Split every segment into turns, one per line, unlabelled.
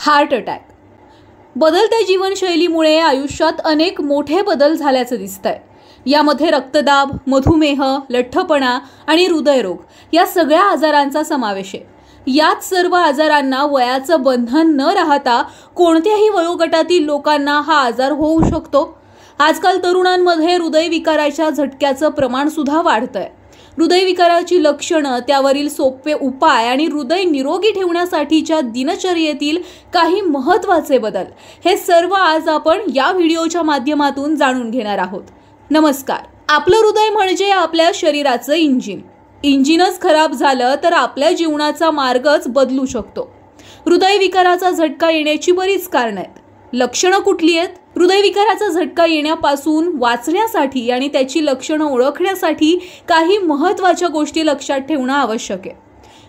Heart attack. बदलत्या जीवनशैलीमुळे आयुष्यात अनेक मोठे बदल झाल्याचं दिसतंय. यामध्ये रक्तदाब, मधुमेह, लठ्ठपणा आणि हृदयरोग या सगळ्या आजारांचा समावेश आहे. याच सर्व आजारांना वयाचं बंधन न राहता कोणत्याही वयोगटातील लोकांना हा आजार होऊ शकतो. आजकाल तरुणांमध्ये हृदयविकाराच्या झटक्याचं प्रमाण सुद्धा वाढतंय. हृदयविकाराची लक्षणं, त्यावरील सोपे उपाय आणि हृदय निरोगी ठेवण्यासाठीच्या दिनचर्येतील काही महत्त्वाचे बदल, हे सर्व आज आपण या व्हिडिओच्या माध्यमातून जाणून घेणार आहोत. नमस्कार. आपलं हृदय म्हणजे आपल्या शरीराचं इंजिन. इंजिनच खराब झालं तर आपल्या जीवनाचा मार्गच बदलू शकतो. हृदयविकाराचा झटका येण्याची बरीच कारणं आहेत. लक्षणं कुठली आहेत? हृदयविकाराचा झटका येण्यापासून वाचण्यासाठी आणि त्याची लक्षणं ओळखण्यासाठी काही महत्त्वाच्या गोष्टी लक्षात ठेवणं आवश्यक आहे.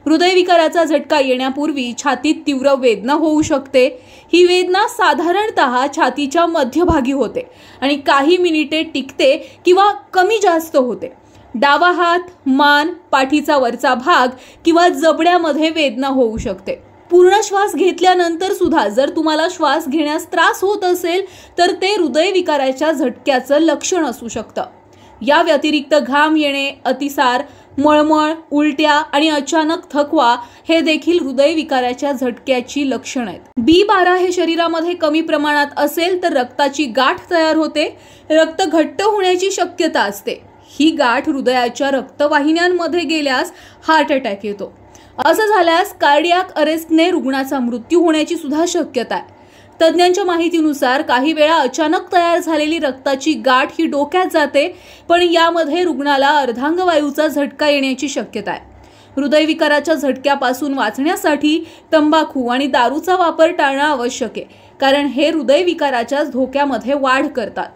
हृदयविकाराचा झटका येण्यापूर्वी छातीत तीव्र वेदना होऊ शकते. ही वेदना साधारणतः छातीच्या मध्यभागी होते आणि काही मिनिटे टिकते किंवा कमी जास्त होते. डावा हात, मान, पाठीचा वरचा भाग किंवा जबड्यामध्ये वेदना होऊ शकते. पूर्ण श्वास घेतल्यानंतर सुद्धा जर तुम्हाला श्वास घेण्यास त्रास होत असेल तर ते हृदयविकाराच्या झटक्याचं लक्षण असू शकतं. या व्यतिरिक्त घाम येणे, अतिसार, मळमळ, उलट्या आणि अचानक थकवा हे देखील हृदयविकाराच्या झटक्याची लक्षणं आहेत. B12 हे शरीरामध्ये कमी प्रमाणात असेल तर रक्ताची गाठ तयार होते. रक्त घट्ट होण्याची शक्यता असते. ही गाठ हृदयाच्या रक्तवाहिन्यांमध्ये गेल्यास हार्ट अटॅक येतो. असं झाल्यास कार्डियाक अरेस्टने रुग्णाचा मृत्यू होण्याची सुद्धा शक्यता आहे. तज्ज्ञांच्या माहितीनुसार काही वेळा अचानक तयार झालेली रक्ताची गाठ ही डोक्यात जाते, पण यामध्ये रुग्णाला अर्धांगवायूचा झटका येण्याची शक्यता आहे. हृदयविकाराच्या झटक्यापासून वाचण्यासाठी तंबाखू आणि दारूचा वापर टाळणं आवश्यक आहे, कारण हे हृदयविकाराच्या धोक्यामध्ये वाढ करतात.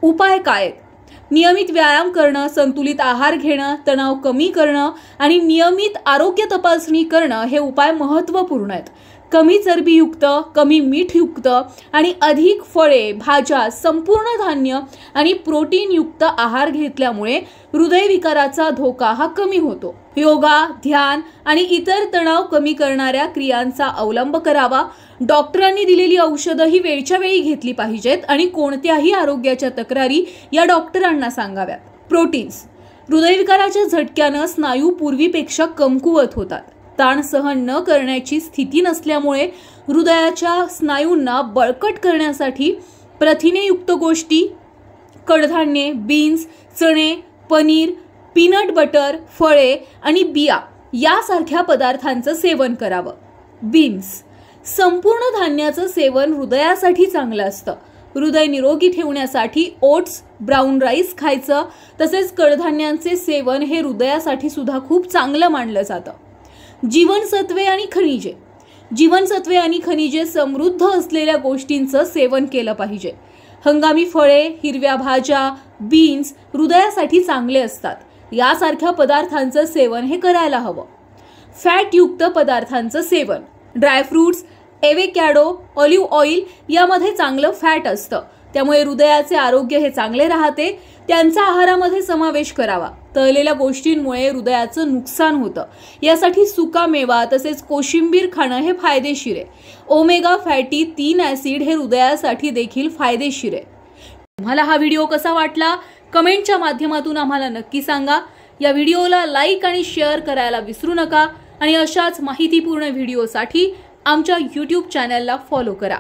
उपाय काय आहेत? नियमित व्यायाम करणं, संतुलित आहार घेणं, तणाव कमी करणं आणि नियमित आरोग्य तपासणी करणं हे उपाय महत्त्वपूर्ण आहेत. कमी चरबीयुक्त, कमी मीठयुक्त आणि अधिक फळे, भाज्या, संपूर्ण धान्य आणि प्रोटीनयुक्त आहार घेतल्यामुळे हृदयविकाराचा धोका हा कमी होतो. योगा, ध्यान आणि इतर तणाव कमी करणाऱ्या क्रियांचा अवलंब करावा. डॉक्टरांनी दिलेली औषधं ही वेळच्या वेळी घेतली पाहिजेत आणि कोणत्याही आरोग्याच्या तक्रारी या डॉक्टरांना सांगाव्यात. प्रोटीन्स. हृदयविकाराच्या झटक्यानं स्नायू पूर्वीपेक्षा कमकुवत होतात. ताण सहन न करण्याची स्थिती नसल्यामुळे हृदयाच्या स्नायूंना बळकट करण्यासाठी प्रथिनेयुक्त गोष्टी, कडधान्ये, बीन्स, चणे, पनीर, पीनट बटर, फळे आणि बिया यासारख्या पदार्थांचं सेवन करावं. बीन्स. संपूर्ण धान्याचं सेवन हृदयासाठी चांगलं असतं. हृदय निरोगी ठेवण्यासाठी ओट्स, ब्राऊन राईस खायचं. तसेच कडधान्यांचे सेवन हे हृदयासाठी सुद्धा खूप चांगलं मानलं जातं. जीवनसत्वे आणि खनिजे. जीवनसत्वे आणि खनिजे समृद्ध असलेल्या गोष्टींचं सेवन केलं पाहिजे. हंगामी फळे, हिरव्या भाज्या, बीन्स हृदयासाठी चांगले असतात. यासारख्या पदार्थांचं सेवन हे करायला हवं. फॅटयुक्त पदार्थांचं सेवन. ड्रायफ्रूट्स, एव्होकॅडो, ऑलिव्ह ऑइल यामध्ये चांगलं फॅट असतं, त्यामुळे हृदयाचे आरोग्य हे चांगले राहते. त्यांचा आहारामध्ये समावेश करावा. तळलेल्या गोष्टींमुळे हृदयाचं नुकसान होतं. यासाठी सुका मेवा तसेच कोशिंबीर खाणं हे फायदेशीर आहे. ओमेगा फॅटी 3 ॲसिड हे हृदयासाठी देखील फायदेशीर आहे. तुम्हाला हा व्हिडिओ कसा वाटला? कमेंटच्या माध्यमातून आम्हाला नक्की सांगा. या व्हिडिओला लाईक आणि शेअर करायला विसरू नका आणि अशाच माहितीपूर्ण व्हिडिओसाठी आमच्या YouTube चॅनलला फॉलो करा.